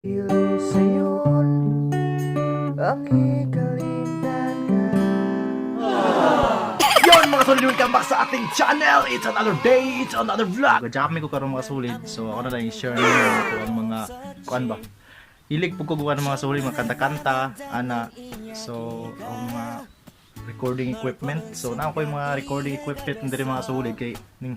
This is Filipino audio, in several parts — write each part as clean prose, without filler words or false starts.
Pilih sayon ang ikalimtan ka. Yon mga solid, welcome back sa ating channel. It's another day, it's another vlog. Gajami ko karon mga solid. So ako na lang i-share ninyo ako ang mga kuan ba. Hilig po ko gawa ng mga solid, mga kanta-kanta, ana. So ang mga recording equipment. So na ako yung mga recording equipment ndiri mga solid kay ning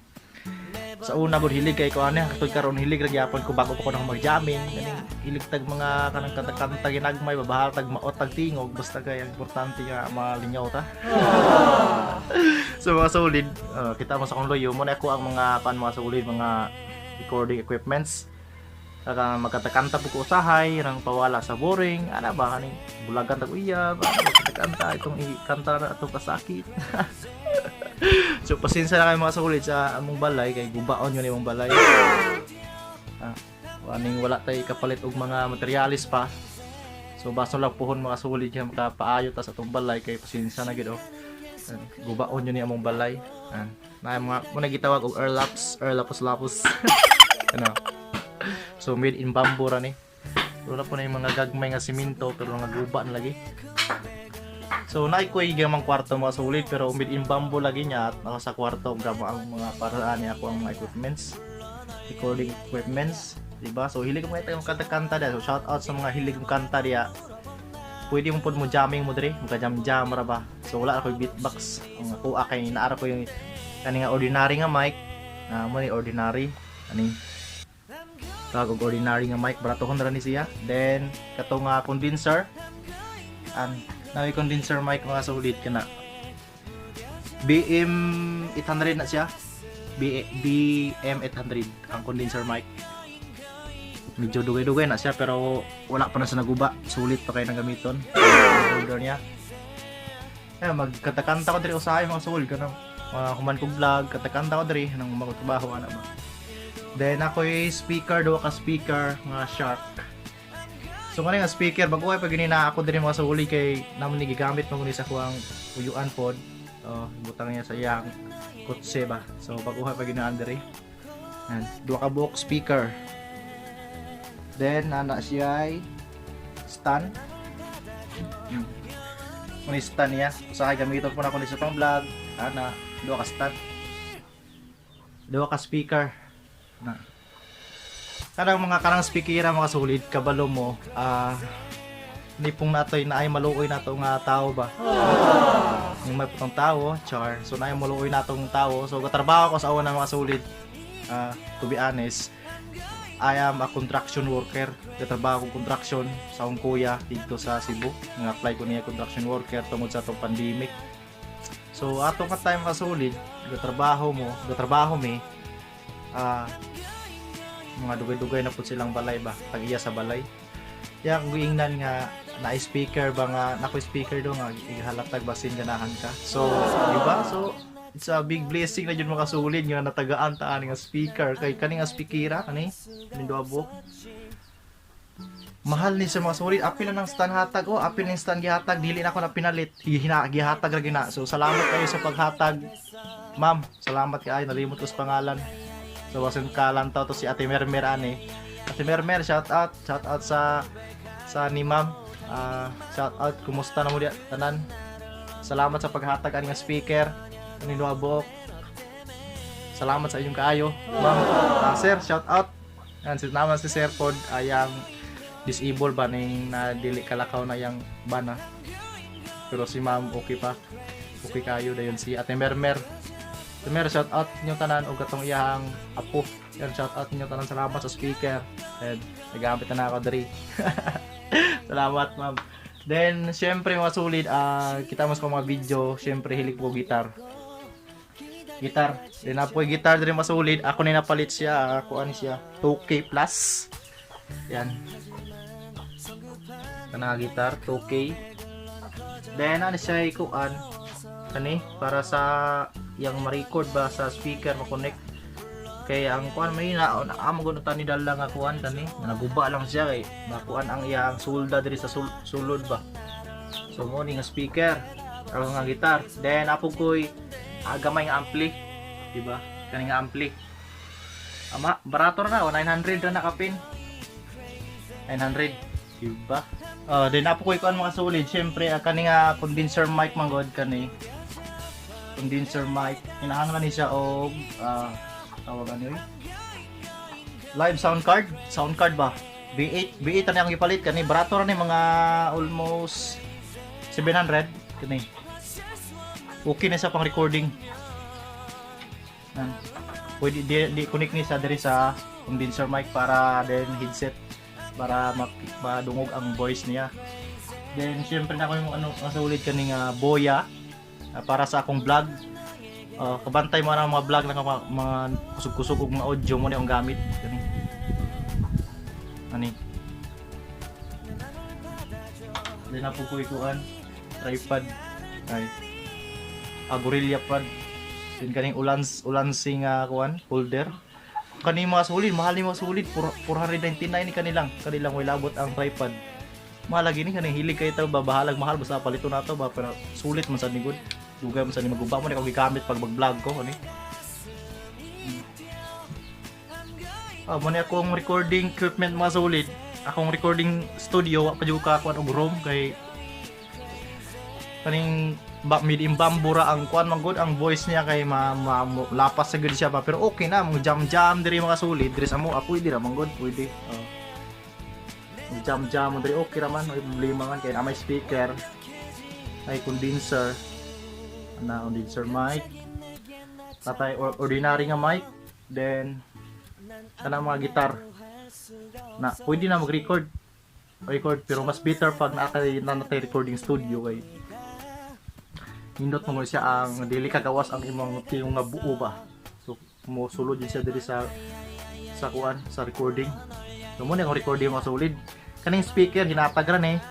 sa una gud hilig kay ko ana katong karon hilig ra gyapon ko bago pa ko nang mag-jamming kaning hilig tag mga kanang kanta-kanta ginagmay babahal tag maot tag tingog basta kay ang importante nga malinyaw ta. So mga solid, kita mo sa kong loyo mo na ako ang mga mga solid mga recording equipments. Saka magkanta-kanta po ko usahay rang pawala sa boring ana ba kaning bulagan tag uyab ana magkanta itong ikanta na atong kasakit. So pasensya na kayo mga solid sa among balay kay gubaon yun imong balay. Waning wala tay kapalit og mga materialis pa. So baso lang pohon mga solid nga makapaayo ta sa atong balay kay pasensya na gid oh. Gubaon yun among balay. Na mga mo gitawag og lapos. Ano. So made in bamboo ra ni. Wala po na yung mga gagmay nga simento pero nga guba na lagi. So naikoy gamang kwarto mga solid pero made in bamboo lagi niya at naka sa kwarto gamo ang mga paraan niya ako ang mga equipments, recording equipments, diba? So hilig ko mga kanta-kanta dia. So shout out sa mga hilig kong kanta dia. Pwede mo pod mo jamming mo diri, magka-jam ra ba. So wala ako beatbox. Ang ako kay naara ko yung kani nga ordinary nga mic. Mo ni ordinary ani. Tawag ordinary nga mic baratohon ra ni siya. Then kato nga condenser may condenser mic mga solid kana. BM 800 na siya. BM 800 ang condenser mic. Medyo dugay-dugay na siya pero wala pa na sa naguba. Sulit pa kayo nang gamiton. Order niya. Magkanta-kanta ko diri usahay mga solid kanang mga human kong vlog, kanta-kanta ko diri nang magtrabaho ana ba. Then ako yung speaker, duwa ka speaker, mga Shark. So kani nga speaker bago ay pag ginina ako diri mga solid kay namon ni gigamit mo ni sa kuang uyuan pod. Butang niya sa iyang kutse ba. So bago ay pag ginaan diri. Duwa ka buok speaker. Then ana siya ay stand. Kung stand niya, usahay gamiton po na ko ni sa pang vlog. Ana, duwa ka stand. Duwa ka speaker. Karang mga speakera mga solid kabalo mo ni pong natoy na ay maluoy nato nga tao ba. Yung may putong tao, char. So na ay maluoy natong tao. So katrabaho ko sa una mga solid. To be honest, I am a construction worker. Katrabaho ko construction sa akong kuya dito sa Cebu. Nag-apply ko niya construction worker tungod sa atong pandemic. So atong ka time mga solid, katrabaho mi mga dugay-dugay na po silang balay ba tagiya sa balay kaya kung giingnan nga na-speaker ba nga nako-speaker do nga ihalatag basin ganahan ka so diba so it's a big blessing na yun mga solid nga natagaan taan nga speaker kay kani nga speakera kani mindoabo mahal ni sa mga solid apil na ng stand hatag apil ng stand gihatag dili na ako na pinalit gihatag ra gina so salamat kayo sa paghatag ma'am salamat kayo nalimot ko sa pangalan. So wasin kalantaw to si Ate Mermer ani. Ate Mermer shout out sa ni ma'am. Shout out kumusta na mo diya tanan. Salamat sa paghatag ani nga speaker ani Nuabok. Salamat sa inyong kaayo. Ma'am, sir shout out. Yan si naman si Sir Pod ayang disabled ba ning na dili kalakaw na yang bana. Pero si ma'am okay pa. Okay kayo dayon si Ate Mermer. Mer shout out niyo tanan og katong iyang apo. Yan shout out niyo tanan salamat sa speaker. And nagamit na ako diri. Salamat ma'am. Then syempre mga solid kita mas ko mga video, syempre hilig ko gitar. Then apoy gitar diri mga solid, ako ni napalit siya, ako ani siya 2K plus. Yan. Kana gitar 2K. Then ano siya ikuan kani para sa yang ma-record ba sa speaker ma-connect kay ang kuan may na amo gud tani dala nga kuan tani naguba lang siya kay makuan ang iyang sulda diri sa sulod ba so mo ni nga speaker ang nga gitar then apo koy gamay nga ampli diba kani nga ampli ama barato na 900 ra na kapin 900. Diba? Then apo ko ikuan mga solid. Syempre kani nga condenser mic manggod kani. Condenser mic. Kinahanglan ni siya og tawag ano yun? Live sound card ba? B8 na yung ipalit kani. Barato ra ni mga almost 700 kani. Okay na sa pang recording. Pwede di connect ni sa diri sa condenser mic para then headset para madungog ang voice niya. Then syempre na ko yung masulid kani nga boya para sa akong vlog. Kabantay mo na mga vlog na mga kusog-kusog ug mga audio mo ni ang gamit kani. Ani. Then na po ko ikuan tripod ay gorilla pad. Then kaning ulansing kuan holder. Kani mga solid, mahal ni mga solid 499 ni kanilang way labot ang tripod. Mahal lagi ni kaning hilig kay ta babahalag mahal basta palito na to ba pero sulit man sa nigod. Dugay man sa ni maguba mo ni kog gigamit pag mag-vlog ko ani. Mo ni akong recording equipment mga solid. Akong recording studio wa pa jud ka kuan og room kay kaning medium bamboo ra ang kuan man good ang voice niya kay lapas sa gud siya pa pero okay na mga jam diri mga solid diri sa mo pwede ra man good pwede. Jam diri okay ra man may problema man kay na may speaker ay condenser mic tatay ordinary nga mic then kana mga gitar na pwede na mag-record pero mas better pag natay recording studio kay nindot mo siya ang dili kagawas ang imong tiyong nga buo ba so mo sulod din siya diri sa kuan sa recording so mo ni ang recording mo solid kaning speaker hinatag ra ni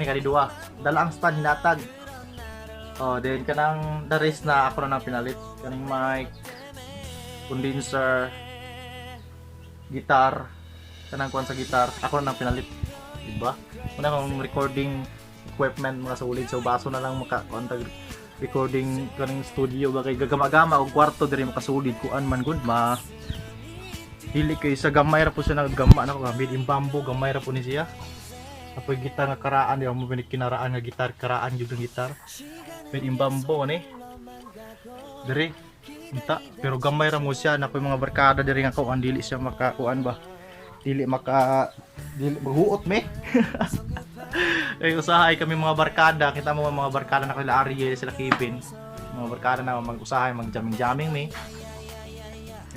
kani duwa dala ang stand hinatag then kanang the rest na ako na pinalit kaning mic condenser gitar kanang kuan sa gitar ako na pinalit diba una akong recording equipment mga solid so baso na lang maka-contact recording kaning studio ba kay gagama-gama og kwarto diri makasulid kuan man good dili kay sa gamay ra po siya naggamma na ko medium bamboo gamay ra po ni siya apoy gitar nga karaan di mo kinaraan nga gitar karaan jud ang gitar medium bamboo ani diri unta pero gamay ra mo siya na mga barkada diri nga kuan dili siya makakuan ba dili maghuot me. Ay usahay kami mga barkada, kita mo mga barkada na kila Ariel sila Kevin. Mga barkada na mag-usahay, mag-jamming me.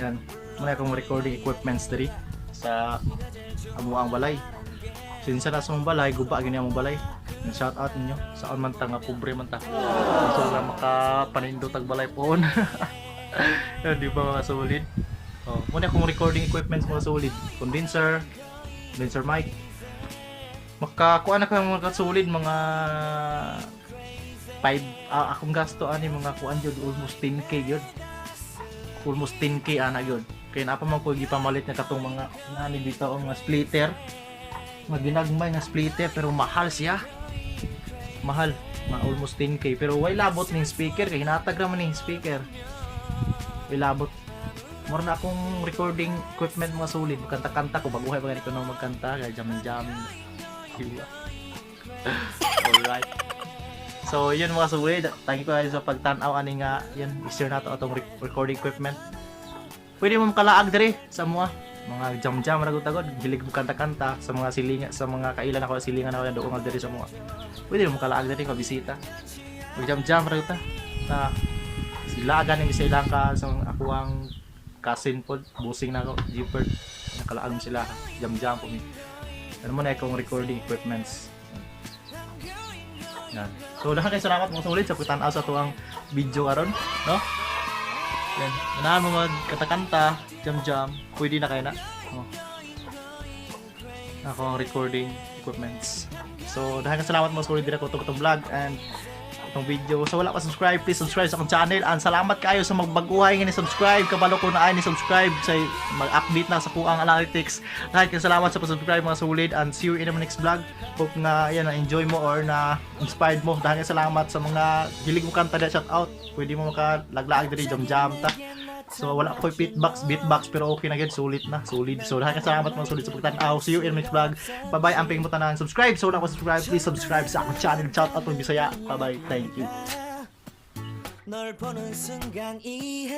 Yan, muna akong recording equipments diri sa amuang balay. Sinsa na sa mong balay, guba gini among balay. Shout out ninyo. Saan man ta nga pobre man ta. So na makapanindot ang balay pohon. Yan, di ba mga solid? Muna akong recording equipments mga solid. Condenser mic. Makakuha na kang mga solid mga 5 akong gasto ani mga kuan jud almost 10k jud. Almost 10k ana jud. Kaya napa man ko gipamalit na katong mga nani dito ang mga splitter. Mga ginagmay nga splitter pero mahal siya. Mahal, almost 10k pero way labot ning speaker kay hinatag ra man ning speaker. Way labot. More na akong recording equipment mga solid, kanta-kanta ko baguhay ba ganito nang magkanta kay jamming. Alright. So yun mga solid, thank you guys sa pagtan-aw ani nga yan i-share nato atong recording equipment. Pwede mo makalaag diri sa mga jam ra gud hilig mo kanta-kanta sa mga silinga sa mga kailan ako silingan ako doon diri sa mga. Pwede mo makalaag diri ka bisita. Mag-jam ra gud ta. Sila ganing sila ka sa ako ang cousin pod busing na ako Jeepard nakalaag sila jam po mi. Ano mo na akong recording equipments. Yan. So lahat kay salamat mga solid sa pagtan-aw sa tuang video karon, no? Yan. Unahan mo magkanta-kanta, jam, pwede na kayo na. Akong recording equipments. So dahil salamat mga solid dira ko itong vlog and itong video. So wala pa subscribe, please subscribe sa akong channel. And salamat kayo sa magbaguhay nga ni subscribe. Kabalo ko na ay ni subscribe sa mag-update na sa kuang analytics. Dahil kayo salamat sa pag-subscribe mga solid and see you in the next vlog. Hope na yan na-enjoy mo or na inspired mo. Dahil kayo salamat sa mga hilig mo kanta dyan, shout out. Pwede mo makalaglaag diri jam ta. So wala ko beatbox pero okay na gid, sulit na, solid. So daghang salamat mga sulit sa pagtan-aw. See you in next vlog. Bye bye, amping mo tanan. Subscribe so na ko subscribe, please subscribe sa akong channel. Shout out to Bisaya. Bye bye. Thank you. 널 보는 순간 이해